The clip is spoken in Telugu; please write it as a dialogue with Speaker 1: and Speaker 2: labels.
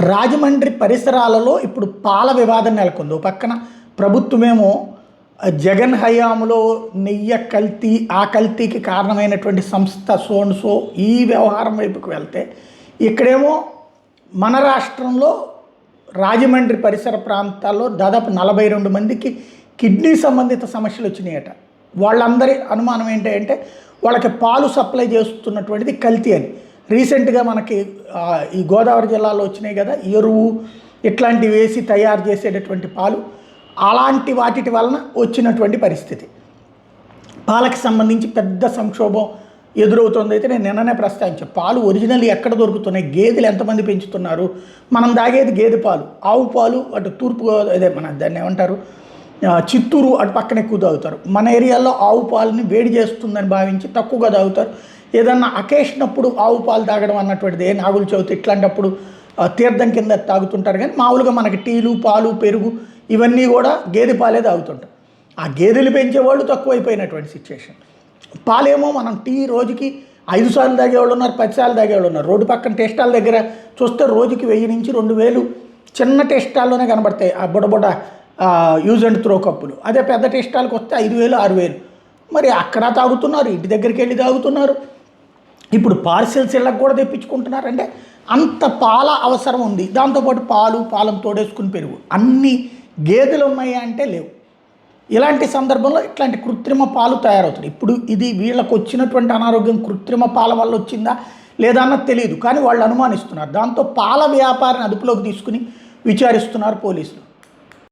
Speaker 1: రాజమండ్రి పరిసరాలలో ఇప్పుడు పాల వివాదం నెలకొంది. ఓ పక్కన ప్రభుత్వమేమో జగన్ హయాంలో నెయ్యి కల్తీ, ఆ కల్తీకి కారణమైనటువంటి సంస్థ సో ఈ వ్యవహారం వైపుకు వెళ్తే, ఇక్కడేమో మన రాష్ట్రంలో రాజమండ్రి పరిసర ప్రాంతాల్లో దాదాపు 42 మందికి కిడ్నీ సంబంధిత సమస్యలు వచ్చినాయట. వాళ్ళందరి అనుమానం ఏంటంటే వాళ్ళకి పాలు సప్లై చేస్తున్నటువంటిది కల్తీ అని. రీసెంట్గా మనకి ఈ గోదావరి జిల్లాలో వచ్చినాయి కదా, ఎరువు ఇట్లాంటివి వేసి తయారు చేసేటటువంటి పాలు, అలాంటి వాటి వలన వచ్చినటువంటి పరిస్థితి. పాలకు సంబంధించి పెద్ద సంక్షోభం ఎదురవుతుంది. అయితే నేను నిన్ననే ప్రస్తావించాను, పాలు ఒరిజినల్ ఎక్కడ దొరుకుతున్నాయి, గేదెలు ఎంతమంది పెంచుతున్నారు, మనం దాగేది గేదె పాలు, ఆవు పాలు అటు తూర్పు అదే మన దాన్ని ఏమంటారు చిత్తూరు అటు పక్కన ఎక్కువ తాగుతారు. మన ఏరియాలో ఆవు పాలని వేడి చేస్తుందని భావించి తక్కువగా తాగుతారు. ఏదన్నా అకేషన్ అప్పుడు ఆవు పాలు తాగడం అన్నటువంటిది, నాగుల చవితి ఇట్లాంటప్పుడు తీర్థం కింద తాగుతుంటారు. కానీ మామూలుగా మనకి టీలు, పాలు, పెరుగు ఇవన్నీ కూడా గేదె పాలే తాగుతుంటారు. ఆ గేదెలు పెంచేవాళ్ళు తక్కువైపోయినటువంటి సిచ్యువేషన్. పాలేమో మనం టీ రోజుకి 5 సార్లు తాగేవాళ్ళు ఉన్నారు, 10 సార్లు తాగేవాళ్ళు ఉన్నారు. రోడ్డు పక్కన టెస్టాల దగ్గర చూస్తే రోజుకి 1000 నుంచి 2000 చిన్న టెస్టాల్లోనే కనబడతాయి ఆ బుడబుడ యూజ్ అండ్ త్రో కప్పులు. అదే పెద్ద టెస్టాలకు వస్తే 5000, 6000. మరి అక్కడ తాగుతున్నారు, ఇంటి దగ్గరికి వెళ్ళి తాగుతున్నారు. ఇప్పుడు పార్సెల్స్ ఇళ్ళకి కూడా తెప్పించుకుంటున్నారు. అంటే అంత పాల అవసరం ఉంది. దాంతోపాటు పాలను తోడేసుకుని పెరుగు, అన్ని గేదెలు ఉన్నాయి అంటే లేవు. ఇలాంటి సందర్భంలో ఇట్లాంటి కృత్రిమ పాలు తయారవుతాయి. ఇప్పుడు ఇది వీళ్ళకు వచ్చినటువంటి అనారోగ్యం కృత్రిమ పాల వల్ల వచ్చిందా లేదా అన్నది తెలియదు, కానీ వాళ్ళు అనుమానిస్తున్నారు. దాంతో పాల వ్యాపారాన్ని అదుపులోకి తీసుకుని విచారిస్తున్నారు పోలీసులు.